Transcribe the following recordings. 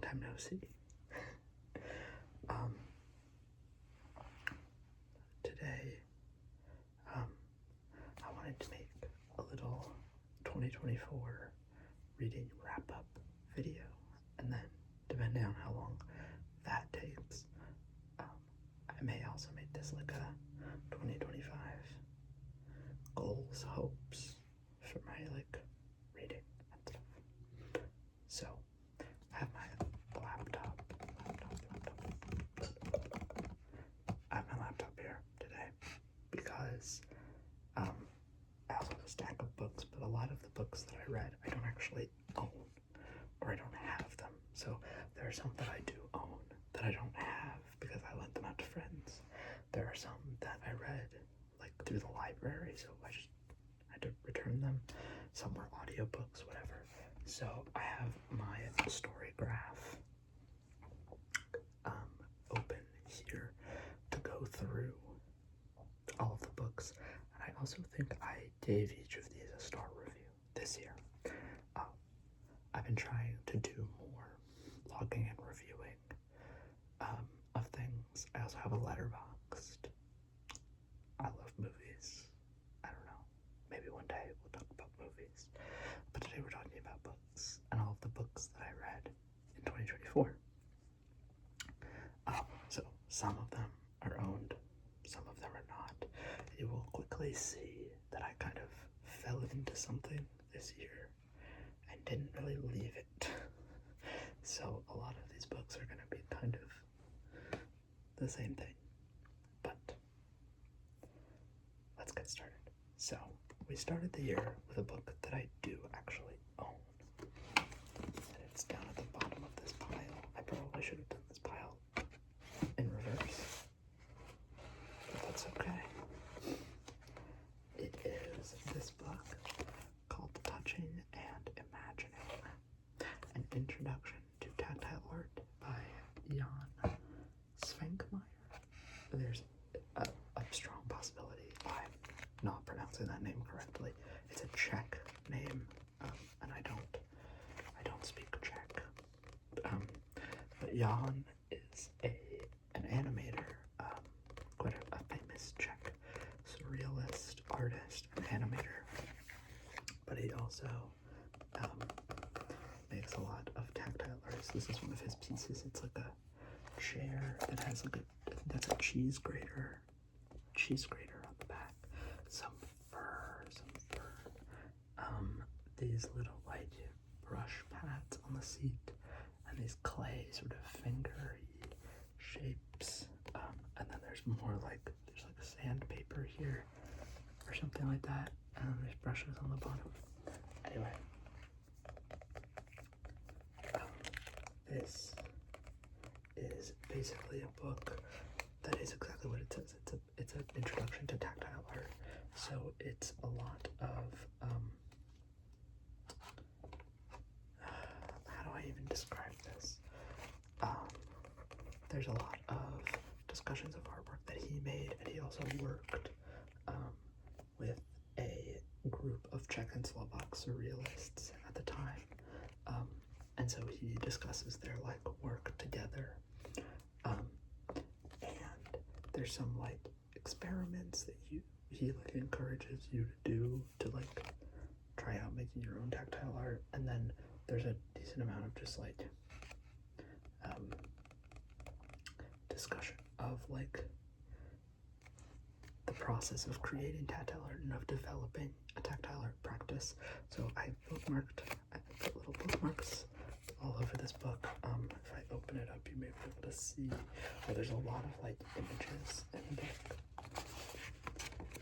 time no see. Today, I wanted to make a little 2024 reading wrap-up video, and then, depending on how long that takes, I may also make this like a 2025 goals, hopes for my reading and stuff. So I have my laptop. I have my laptop here today because I also have a stack of books, but a lot of the books that I read I don't actually own, or I don't have them. So there are some that I do own that I don't have because I lent them out to friends. There are some that I read through the library, so I just had to return them. Some were audiobooks, whatever. So I have my story graph open here to go through all of the books. And I also think I gave each of these a star review this year. I've been trying to do more logging and reviewing of things. I also have a Letterboxd. I love movies. I don't know. Maybe one day we'll talk about movies. But today we're talking about books and all of the books that I read in 2024. So some of them are owned, some of them are not. You will quickly see that I kind of fell into something this year and didn't really leave it. So a lot of these books are going to be kind of the same thing. But let's get started. So we started the year with a book that I do actually own. And it's down at the bottom of this pile. I probably should have done this pile in reverse, but that's okay. It is this book called Touching and Imagining, an Introduction to Tactile Art by Jan Svankmajer. There's a strong possibility I'm not pronouncing that name correctly. It's a Czech name, and I don't speak Czech. But Jan is an animator, quite a famous Czech surrealist artist and animator. But he also makes a lot of tactile arts. This is one of his pieces. It's like a chair that has that's a cheese grater on the back. Some fur. These little brush pads on the seat, and these clay sort of fingery shapes. And then there's more there's a sandpaper here or something like that, and then there's brushes on the bottom. Anyway, this is basically a book that is exactly what it says. It's an introduction to tactile art. So it's a lot of how do I even describe this? There's a lot of discussions of artwork that he made, and he also worked with a group of Czech and Slovak surrealists at the time, and so he discusses their work together, and there's some experiments that he encourages you to do to try out making your own tactile art, and then there's a decent amount of just discussion of the process of creating tactile art and of developing a tactile art practice. So I put little bookmarks all over this book. If I open it up, you may be able to see there's a lot of images in the book.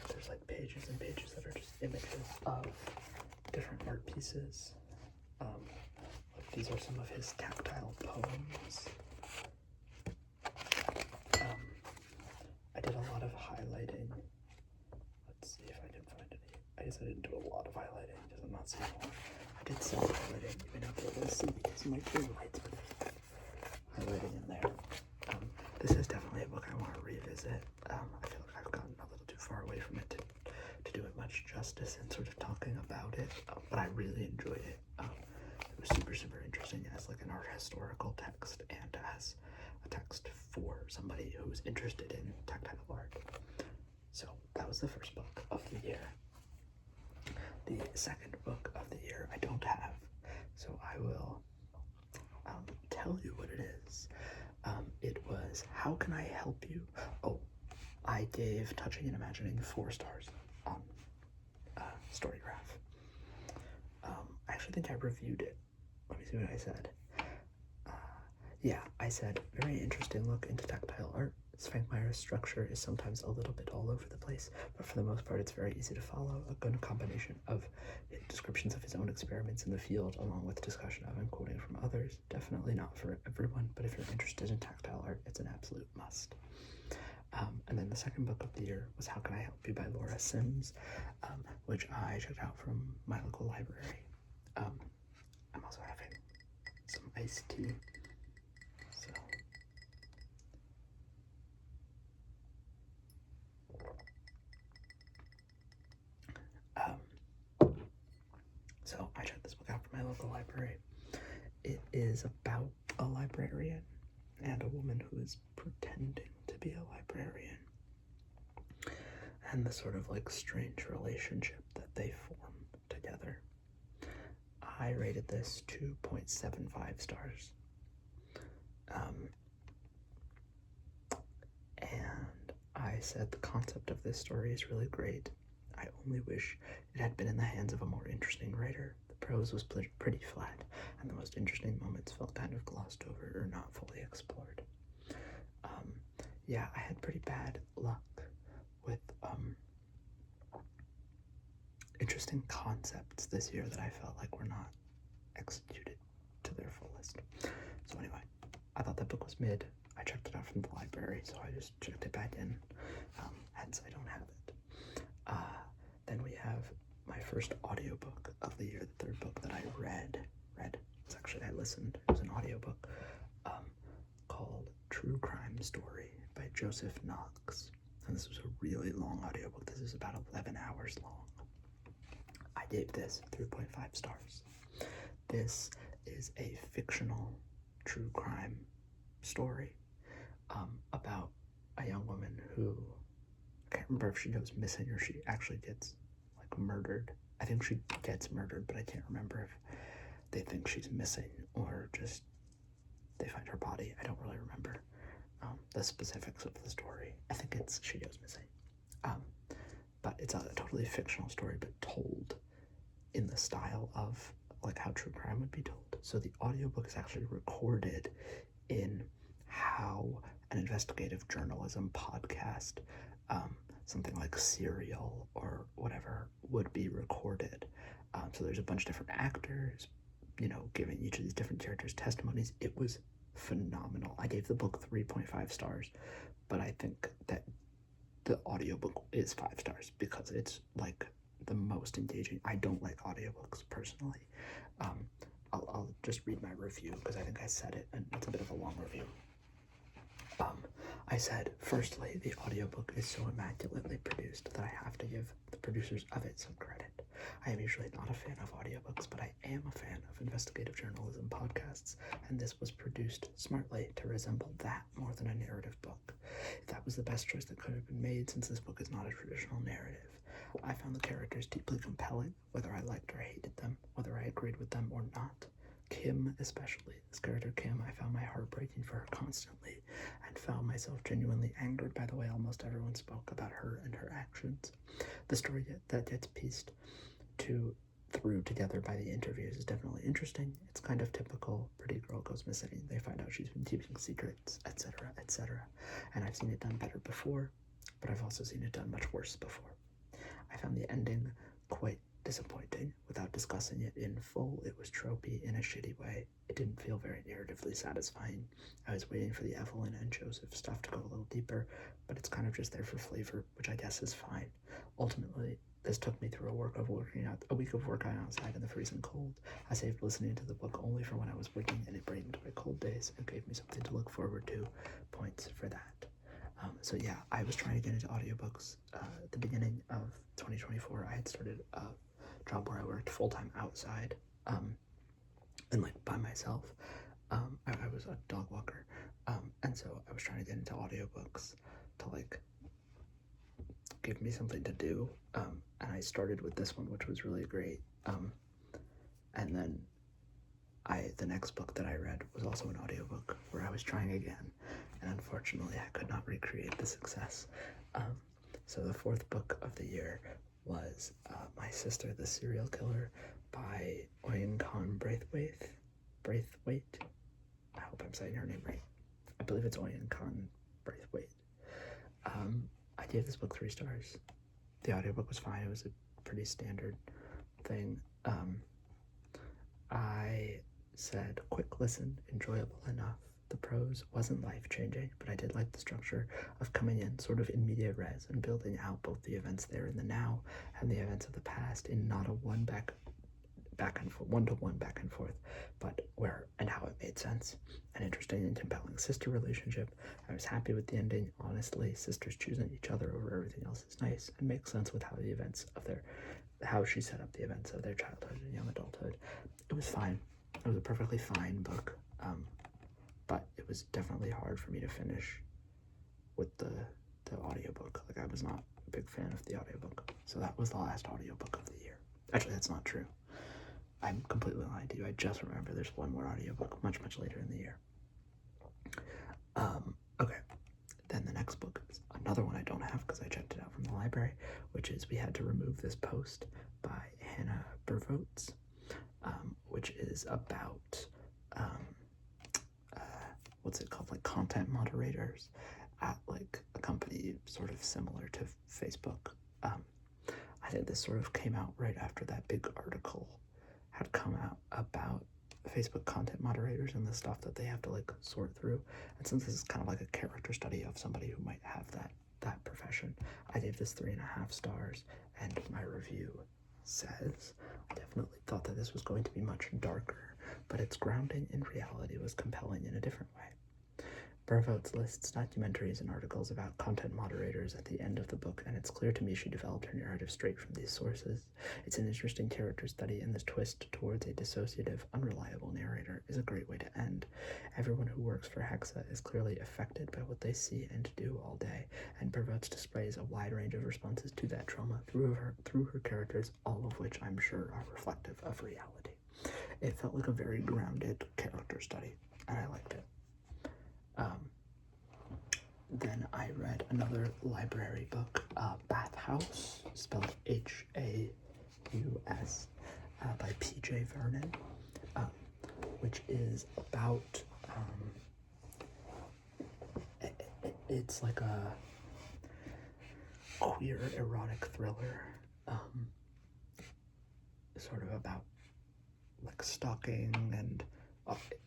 There's pages and pages that are just images of different art pieces. These are some of his tactile poems. I did a lot of highlighting. Let's see if I can find any. I guess I didn't do a lot of highlighting because I'm not seeing one. I did some highlighting. You may not be able to see because my blue lights, but highlighting in there. This is definitely a book I want to revisit. I feel like I've gotten a little too far away from it to do it much justice in sort of talking about it, but I really enjoyed it. It was super, super interesting as like an art historical text and as a text for somebody who's interested in tactile art. So that was the first book of the year. The second book of the year I don't have, so I will tell you what it is. It was How Can I Help You? Oh, I gave Touching and Imagining 4 stars on Storygraph. I actually think I reviewed it. Let me see what I said. Yeah, I said, very interesting look into tactile art. Svankmeyer's structure is sometimes a little bit all over the place, but for the most part it's very easy to follow. A good combination of descriptions of his own experiments in the field along with discussion of and quoting from others. Definitely not for everyone, but if you're interested in tactile art, it's an absolute must. And then the second book of the year was How Can I Help You by Laura Sims, which I checked out from my local library. I'm also having some iced tea. So I checked this book out from my local library. It is about a librarian and a woman who is pretending to be a librarian, and the sort of like strange relationship that they form together. I rated this 2.75 stars. And I said the concept of this story is really great. I only wish it had been in the hands of a more interesting writer. The prose was pretty flat, and the most interesting moments felt kind of glossed over or not fully explored. Yeah, I had pretty bad luck with interesting concepts this year that I felt like were not executed to their fullest. So anyway, I thought that book was mid. I checked it out from the library, so I just checked it back in, hence I don't have it. Then we have my first audiobook of the year, the third book that I read. It's actually, I listened, it was an audiobook called True Crime Story by Joseph Knox. And this was a really long audiobook. This is about 11 hours long. I gave this 3.5 stars. This is a fictional true crime story about a young woman who, I can't remember if she goes missing or she actually gets like murdered. I think she gets murdered, but I can't remember if they think she's missing or just they find her body. I don't really remember the specifics of the story. I think it's she goes missing. But it's a totally fictional story, but told in the style of like how true crime would be told. So the audiobook is actually recorded in how an investigative journalism podcast, something like Serial or whatever, would be recorded. So there's a bunch of different actors, giving each of these different characters testimonies. It was phenomenal. I gave the book 3.5 stars, but I think that the audiobook is 5 stars because it's like the most engaging. I don't like audiobooks personally. I'll just read my review because I think I said it, and it's a bit of a long review. I said, firstly, the audiobook is so immaculately produced that I have to give the producers of it some credit. I am usually not a fan of audiobooks, but I am a fan of investigative journalism podcasts, and this was produced smartly to resemble that more than a narrative book. That was the best choice that could have been made, since this book is not a traditional narrative. I found the characters deeply compelling, whether I liked or hated them, whether I agreed with them or not. Kim especially, this character Kim, I found my heart breaking for her constantly, and found myself genuinely angered by the way almost everyone spoke about her and her actions. The story that gets pieced through together by the interviews is definitely interesting. It's kind of typical pretty girl goes missing, they find out she's been keeping secrets, etc., etc. And I've seen it done better before, but I've also seen it done much worse before. I found the ending quite disappointing. Without discussing it in full, it was tropey in a shitty way. It didn't feel very narratively satisfying. I was waiting for the Evelyn and Joseph stuff to go a little deeper, but it's kind of just there for flavor, which I guess is fine. Ultimately, this took me through a week of working outside in the freezing cold. I saved listening to the book only for when I was working, and it brightened my cold days and gave me something to look forward to. Points for that. So yeah, I was trying to get into audiobooks at the beginning of 2024. I had started a job where I worked full-time outside, and like by myself. I was a dog walker, and so I was trying to get into audiobooks to like give me something to do, and I started with this one, which was really great, and then the next book that I read was also an audiobook where I was trying again, and unfortunately I could not recreate the success. So the fourth book of the year was My Sister the Serial Killer by Oyin Khan Braithwaite. I hope I'm saying her name right. I believe it's Oyin Khan Braithwaite. I gave this book 3 stars. The audiobook was fine. It was a pretty standard thing. I said, quick listen, enjoyable enough. The prose wasn't life-changing, but I did like the structure of coming in sort of in media res and building out both the events there in the now and the events of the past in not a one-to-one back and forth, but where and how it made sense. An interesting and compelling sister relationship. I was happy with the ending. Honestly, sisters choosing each other over everything else is nice and makes sense with how she set up the events of their childhood and young adulthood. It was fine. It was a perfectly fine book, but it was definitely hard for me to finish with the audiobook. Like, I was not a big fan of the audiobook. So that was the last audiobook of the year. Actually, that's not true. I'm completely lying to you. I just remember there's one more audiobook much, much later in the year. Okay. Then the next book is another one I don't have because I checked it out from the library, which is We Had to Remove This Post by Hannah Bervoets, which is about, what's it called, like content moderators at like a company sort of similar to Facebook. I think this sort of came out right after that big article had come out about Facebook content moderators and the stuff that they have to like sort through. And since this is kind of like a character study of somebody who might have that profession, I gave this 3.5 stars, and my review says, I definitely thought that this was going to be much darker, but its grounding in reality was compelling in a different way. Bervoets lists documentaries and articles about content moderators at the end of the book, and it's clear to me she developed her narrative straight from these sources. It's an interesting character study, and this twist towards a dissociative, unreliable narrator is a great way to end. Everyone who works for Hexa is clearly affected by what they see and do all day, and Bervoets displays a wide range of responses to that trauma through her characters, all of which I'm sure are reflective of reality. It felt like a very grounded character study, and I liked it. Then I read another library book, Bathhouse, spelled Haus, by P.J. Vernon, which is about, it's like a queer erotic thriller, sort of about like stalking, and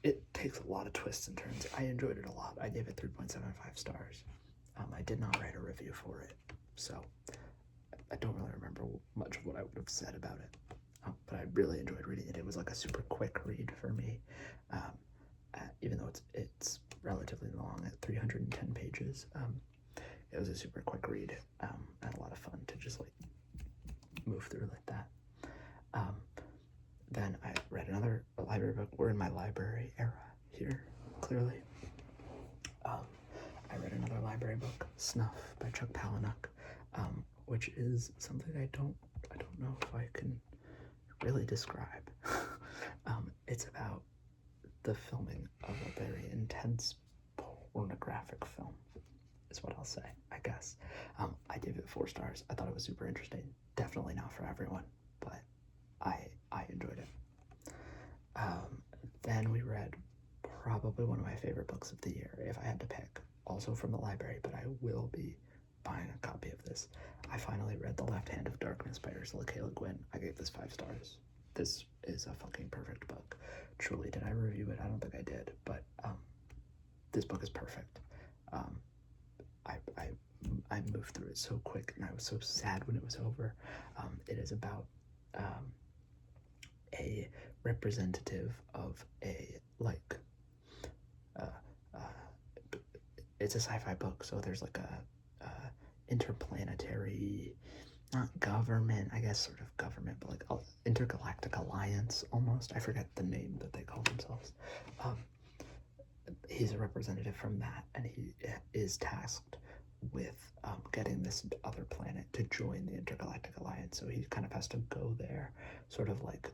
it takes a lot of twists and turns. I enjoyed it a lot. I gave it 3.75 stars. I did not write a review for it, so I don't really remember much of what I would have said about it, but I really enjoyed reading it. It was like a super quick read for me, even though it's relatively long at 310 pages. It was a super quick read, and a lot of fun to just like move through like that. Then I read another library book. We're in my library era here, clearly. I read another library book, Snuff by Chuck Palahniuk, which is something I don't know if I can really describe. It's about the filming of a very intense pornographic film, is what I'll say, I guess. I gave it 4 stars. I thought it was super interesting. Definitely not for everyone, but I enjoyed it. Then we read probably one of my favorite books of the year, if I had to pick, also from the library, but I will be buying a copy of this. I finally read The Left Hand of Darkness by Ursula K. Le Guin. I gave this 5 stars. This is a fucking perfect book. Truly, did I review it? I don't think I did, but this book is perfect. I moved through it so quick, and I was so sad when it was over. It is about a representative of a, like, it's a sci-fi book, so there's like a interplanetary not government, I guess sort of government, but like intergalactic alliance almost. I forget the name that they call themselves. He's a representative from that, and he is tasked with getting this other planet to join the intergalactic alliance. So he kind of has to go there, sort of like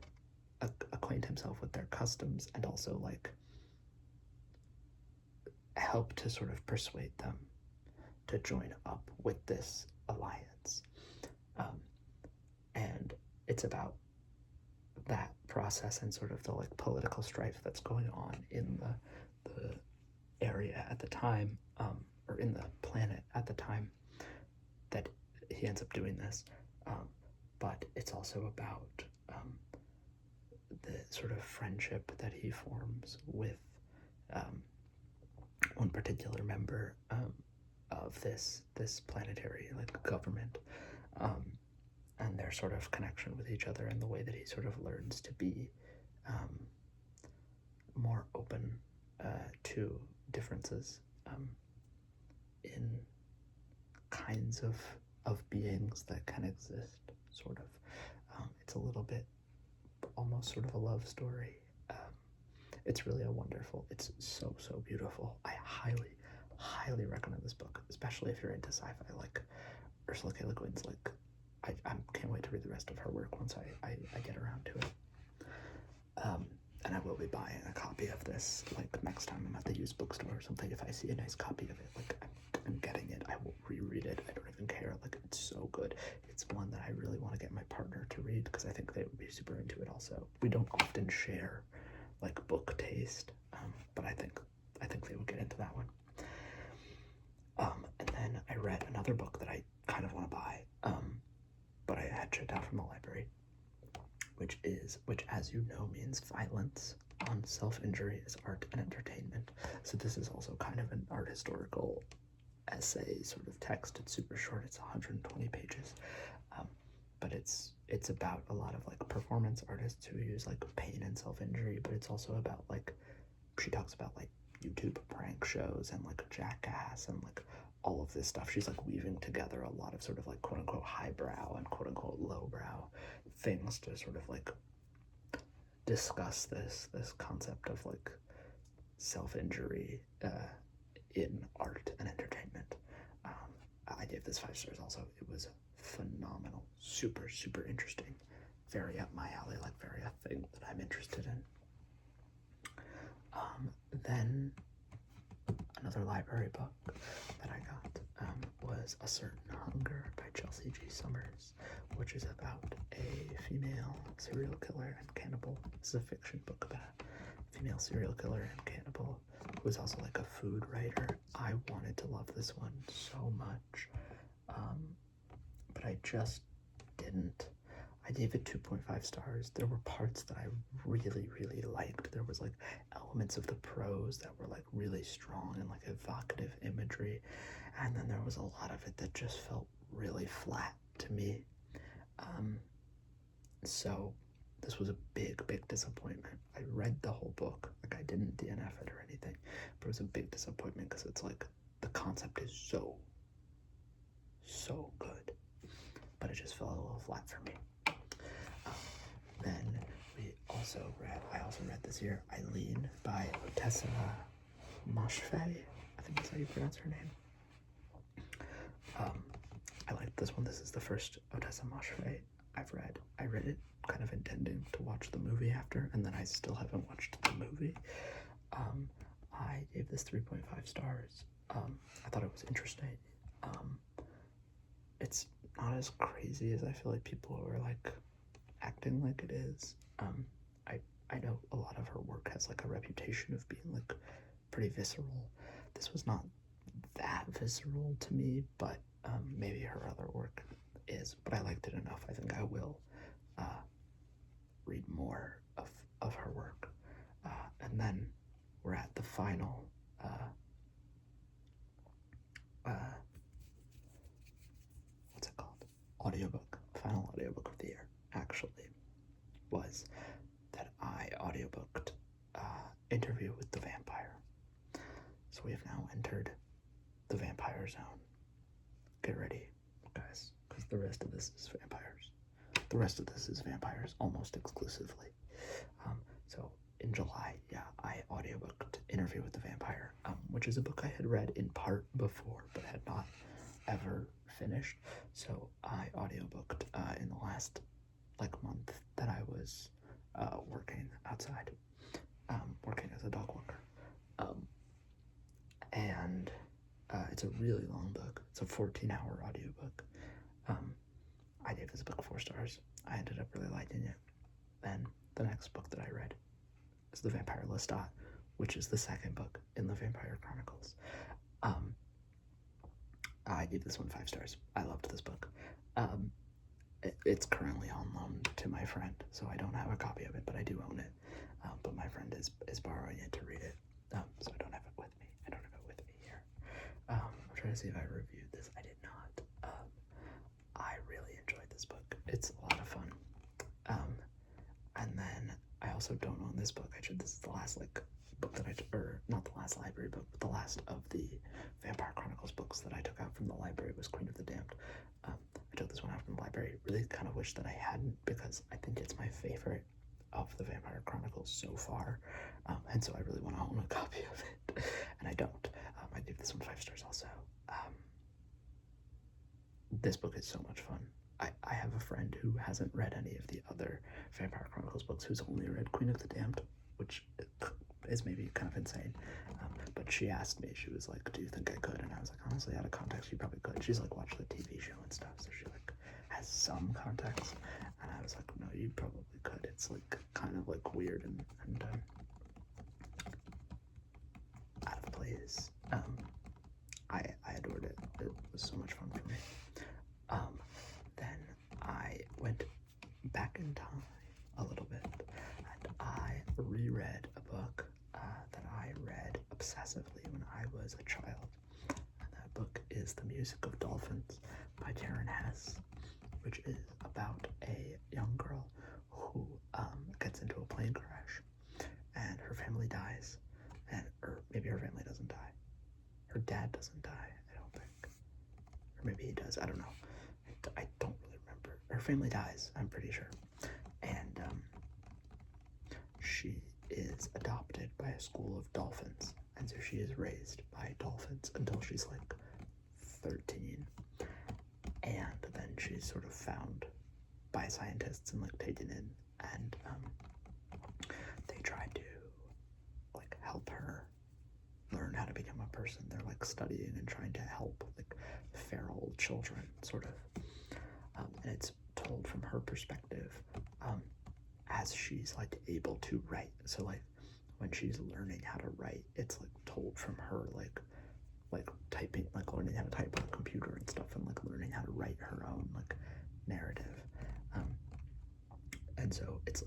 acquaint himself with their customs, and also like help to sort of persuade them to join up with this alliance. And it's about that process and sort of the like political strife that's going on in the area at the time, or in the planet at the time that he ends up doing this. But it's also about the sort of friendship that he forms with one particular member of this planetary like government, and their sort of connection with each other, and the way that he sort of learns to be more open to differences in kinds of beings that can exist, sort of. It's a little bit almost sort of a love story. It's really it's so beautiful. I highly recommend this book, especially if you're into sci-fi. Like Ursula K. Le Guin's, like, I can't wait to read the rest of her work once I get around to it. And I will be buying a copy of this, like, next time I'm at the used bookstore or something. If I see a nice copy of it, like, I'm getting it. I will reread it. I don't even care. Like, it's so good. It's one that I really want to get my partner to read, because I think they would be super into it also. We don't often share, like, book taste, but I think they would get into that one. And then I read another book that I kind of want to buy, but I had checked out from the library, which as you know means Violence on Self-Injury as Art and Entertainment. So this is also kind of an art historical essay sort of text. It's super short. It's 120 pages, but it's about a lot of like performance artists who use like pain and self-injury, but it's also about like, she talks about like YouTube prank shows and like Jackass and like all of this stuff. She's like weaving together a lot of sort of like quote unquote highbrow and quote unquote lowbrow things to sort of like discuss this concept of like self-injury in art and entertainment. I gave this 5 stars also. It was phenomenal, super interesting, very up my alley, like very a thing that I'm interested in. Then another library book that I got was A Certain Hunger by Chelsea G. Summers, which is about a female serial killer and cannibal. This is a fiction book about a female serial killer and cannibal who is also like a food writer. I wanted to love this one so much, but I just didn't. I gave it 2.5 stars. There were parts that I really liked. There was like elements of the prose that were like really strong and like evocative imagery, and then there was a lot of it that just felt really flat to me. So this was a big disappointment. I read the whole book, like I didn't DNF it or anything, but it was a big disappointment because it's like the concept is so good, but it just fell a little flat for me. Then I also read this year Eileen by Otessa Moshfegh. I think that's how you pronounce her name. I liked this one. This is the first Otessa Moshfegh I've read. I read it kind of intending to watch the movie after, and then I still haven't watched the movie. I gave this 3.5 stars. I thought it was interesting. It's not as crazy as I feel like people are like acting like it is. I know a lot of her work has like a reputation of being like pretty visceral. This was not that visceral to me, but maybe her other work is. But I liked it enough. I think I will read more of her work. And then we're at the final what's it called? Final audiobook of the year, actually, was that I audiobooked Interview with the Vampire. So we have now entered the vampire zone. Get ready, guys, because the rest of this is vampires. The rest of this is vampires almost exclusively. So in July, yeah, I audiobooked Interview with the Vampire, which is a book I had read in part before, but had not ever finished. So I audiobooked in the last month that I was working outside, working as a dog walker. And it's a really long book. It's a 14-hour audiobook. I gave this book 4 stars. I ended up really liking it. Then the next book that I read is The Vampire Lestat, which is the second book in the Vampire Chronicles. I gave this one 5 stars. I loved this book. It's currently on loan to my friend, so I don't have a copy of it, but I do own it. But my friend is borrowing it to read it, so I don't have it with me. I don't have it with me here. I'm trying to see if I reviewed this. I did not. I really enjoyed this book. It's a lot of fun. And then I also don't own this book. This is the last book that or not the last library book, but the last of the Vampire Chronicles books that I took out from the library was Queen of the Damned. I took this one out from the library. Really kind of wish that I hadn't, because I think it's my favorite of the Vampire Chronicles so far, and so I really want to own a copy of it, and I don't. I give this one 5 stars also. This book is so much fun. I have a friend who hasn't read any of the other Vampire Chronicles books, who's only read Queen of the Damned, which is maybe kind of insane. But she asked me, she was like, do you think I could? And I was like, honestly, out of context, you probably could. She's watched the TV show and stuff, so she has some context. And I was like, no, you probably could. It's kind of weird and out of place. I adored it. It was so much fun for me. Then I went back in time a little bit, and I reread a book that I read obsessively when I was a child. And that book is The Music of Dolphins by Karen Hess, which is about a young girl who gets into a plane crash, and her family dies, or maybe her family doesn't die. Her dad doesn't die, I don't think. Or maybe he does, I don't know. I don't really remember. Her family dies, I'm pretty sure. And she is adopted by a school of dolphins. And so she is raised by dolphins until she's 13. And then she's sort of found by scientists and taken in. And they try to help her learn how to become a person. They're studying and trying to help feral children, sort of. And it's told from her perspective as she's able to write. So when she's learning how to write, it's told from her typing, learning how to type on a computer and stuff, and learning how to write her own narrative. And so it's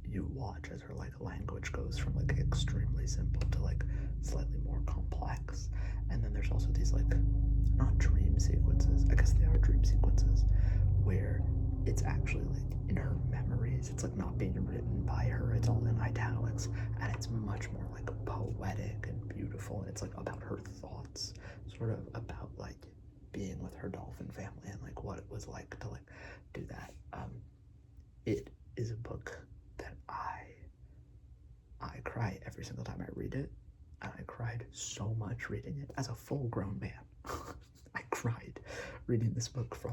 you watch as her language goes from extremely simple to slightly more complex. And then there's also these not dream sequences, I guess they are dream sequences, where it's actually in her memories. It's not being written by her, it's all in italics, and it's much more poetic and beautiful, and it's about her thoughts, sort of about being with her dolphin family and what it was like to do that. It is a book that I cry every single time I read it, and I cried so much reading it as a full-grown man. I cried reading this book for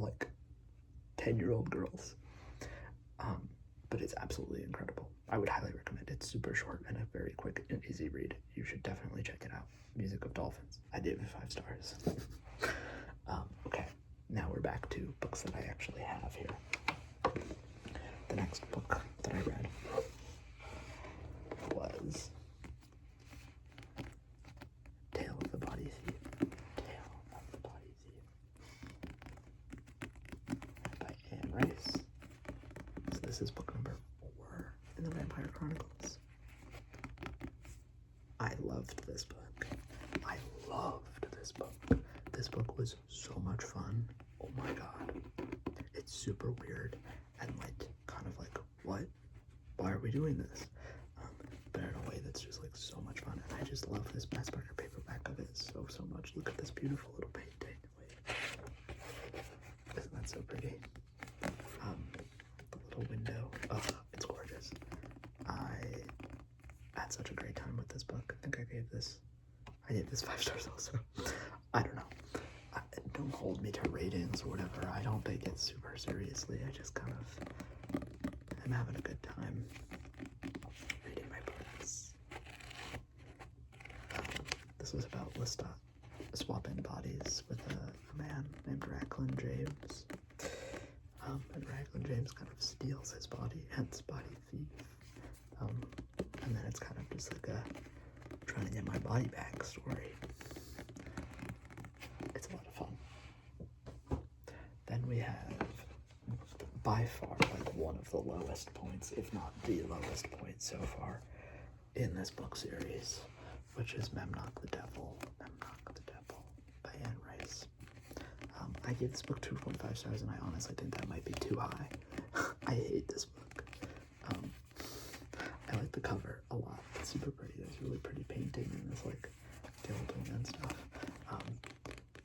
10-year-old girls. But it's absolutely incredible. I would highly recommend it. It's super short and a very quick and easy read. You should definitely check it out. Music of Dolphins. I gave it 5 stars. Okay, now we're back to books that I actually have here. The next book that I read was Tale of the Body Thief. Tale of the Body Thief by Anne Rice. So this is book number 4 in the Vampire Chronicles. I loved this book. I loved this book. This book was so much fun. Oh my god. It's super weird and kind of what? Why are we doing this? But in a way that's just so much fun. And I just love this Mass Marker paperback of it so much. Look at this beautiful little painting. Wait. Isn't that so so pretty. The little window. Oh, it's gorgeous. I had such a great time with this book. I think I gave this 5 stars also. I don't know. Don't hold me to ratings or whatever. I don't take it super seriously. I just kind of am having a good time reading my books. This was about Lestat swapping bodies with a man named Raglan James. And Raglan James kind of steals his body, hence body thief. And then it's kind of just like a trying to get my body back story. It's a lot of fun. Then we have by far like one of the lowest points, if not the lowest point so far in this book series, which is Memnoch the Devil by Anne Rice. I gave this book 2.5 stars, and I honestly think that might be too high. I hate this book. I like the cover a lot. It's super pretty. There's really pretty painting and this like gilding and stuff.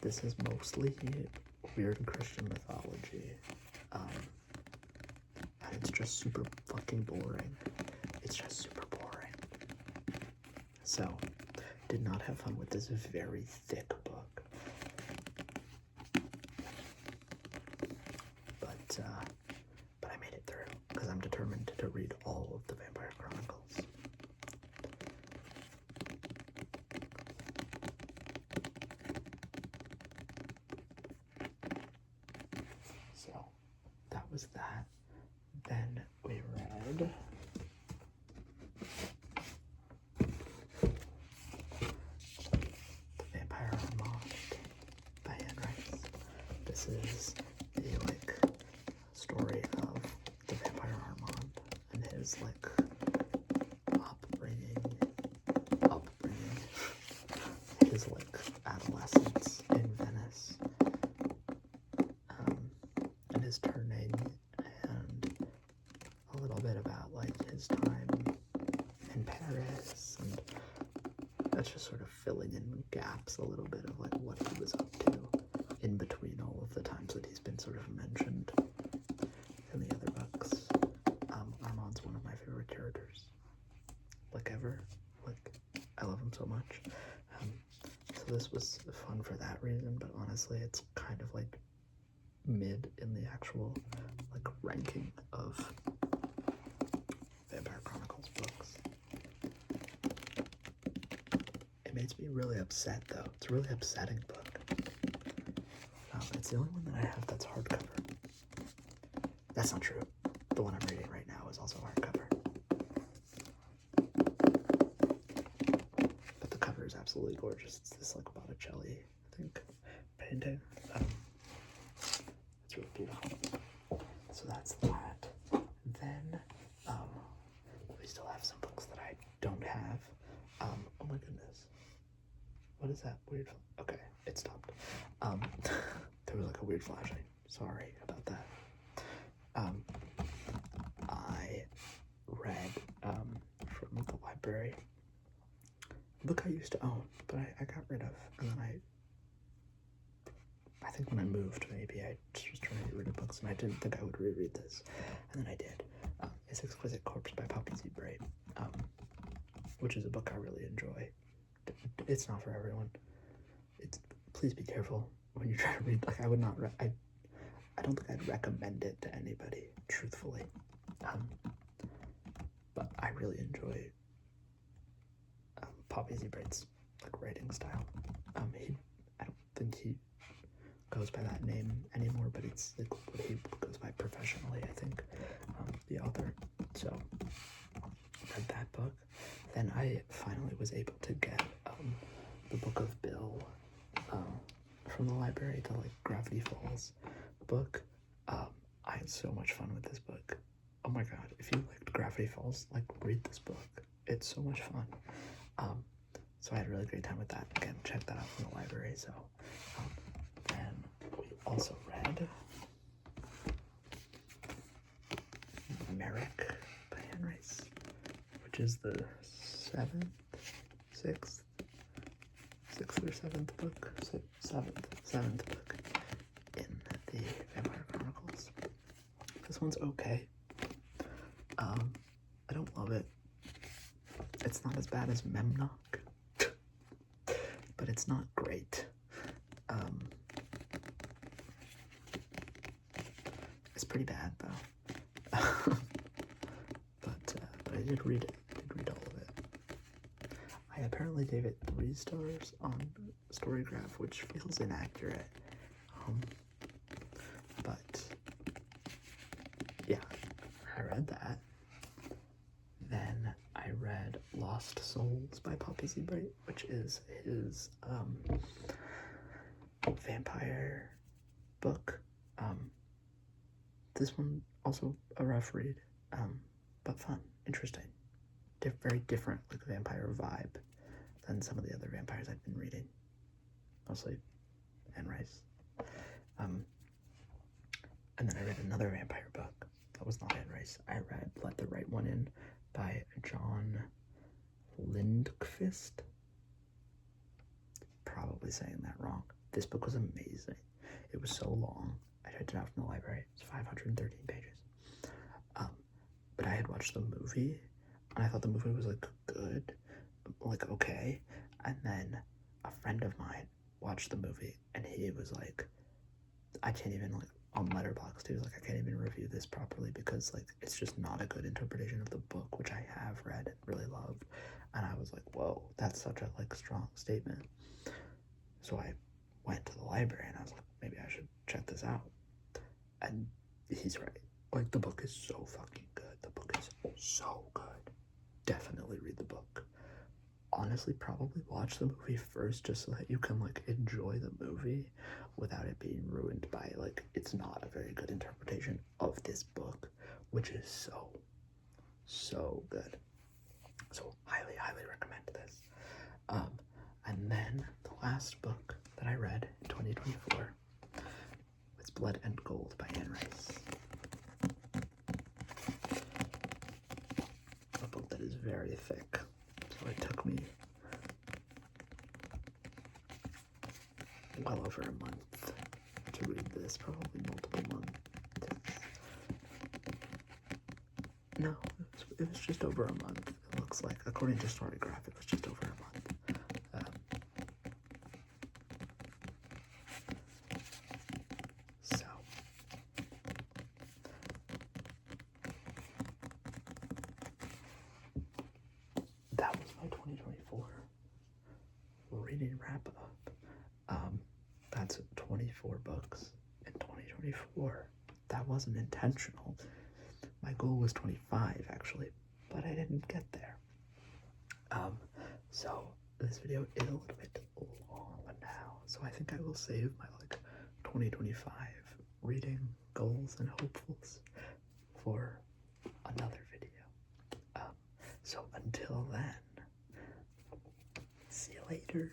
This is mostly weird Christian mythology. And it's just super fucking boring. It's just super boring. So, did not have fun with this very thick book. But I made it through because I'm determined to read all of the Vampire Chronicles. So that was that. Then we read The Vampire Armand by Anne Rice. This is the story of the Vampire Armand and his upbringing, his adolescence in Venice, and his turning, and a little bit about his time in Paris, and that's just sort of filling in gaps a little bit of what he was up to in between all of the times that he's been sort of mentioned in the other books. Armand's one of my favorite characters, ever. I love him so much. So this was fun for that reason, but honestly, it's kind of mid in the actual ranking of Vampire Chronicles books. It makes me really upset though. It's a really upsetting book. It's the only one that I have that's hardcover. That's not true. The one I'm reading right now is also hardcover. But the cover is absolutely gorgeous. It's this Botticelli, I think, painting. It's really beautiful. So that's that. Then we still have some books that I don't have. Oh my goodness. What is that weird? Okay, it stopped. There was a weird flashing. Sorry about that. I read from the library a book I used to own, but I got rid of, and then I think when I moved, maybe I just was trying to get rid of books, and I didn't think I would reread this, and then I did. It's Exquisite Corpse by Poppy Z. Braid, which is a book I really enjoy. It's not for everyone. Please be careful when you try to read. I would not. I don't think I'd recommend it to anybody, truthfully. But I really enjoy Poppy Z. Braid's writing style. I don't think he goes by that name anymore, but it's what he goes by professionally, I think, the author. So read that book. Then I finally was able to get the Book of Bill from the library, the Gravity Falls book. I had so much fun with this book. Oh my god, if you liked Gravity Falls, read this book. It's so much fun. So I had a really great time with that. Again, check that out from the library. So then we also read Merrick by Anne Rice, which is the sixth or seventh book? Seventh book in the Vampire Chronicles one's okay. I don't love it. It's not as bad as Memnock, but it's not great. It's pretty bad though. but I did read it. I did read all of it. I apparently gave it 3 stars on Storygraph, which feels inaccurate. But yeah, I read that. Then I read Lost Souls by Poppy Seabright, which is his vampire book. This one also a rough read, but fun, interesting. Very different, like, vampire vibe than some of the other vampires I've been reading. Mostly Anne Rice. And then I read another vampire book that was not Anne Rice. I read Let the Right One In by John Lindqvist. Probably saying that wrong. This book was amazing. It was so long. I checked it out from the library. It's 513 pages. But I had watched the movie, and I thought the movie was, like, good, like, okay. And then a friend of mine watched the movie, and he was like, I can't even, like, on Letterboxd, he was like, I can't even review this properly because, like, it's just not a good interpretation of the book, which I have read and really loved. And I was like, whoa, that's such a, like, strong statement. So I went to the library, and I was like, maybe I should check this out. And he's right. Like, the book is so fucking good. The book is so good. Definitely read the book. Honestly, probably watch the movie first just so that you can, like, enjoy the movie without it being ruined by, like, it's not a very good interpretation of this book, which is so good. So highly, highly recommend this. And then the last book that I read in 2024 was Blood and Gold by Anne Rice. A book that is very thick, so it took me well over a month to read this, probably multiple months. No, it was just over a month, it looks like. According to Storygraph, it was just over a month. So, that was my 2024 reading wrap up. That's 24 books in 2024. That wasn't intentional. My goal was 25 actually, but I didn't get there. So this video is a little bit long now, so I think I will save my, like, 2025 reading goals and hopefuls for another video. So until then, see you later.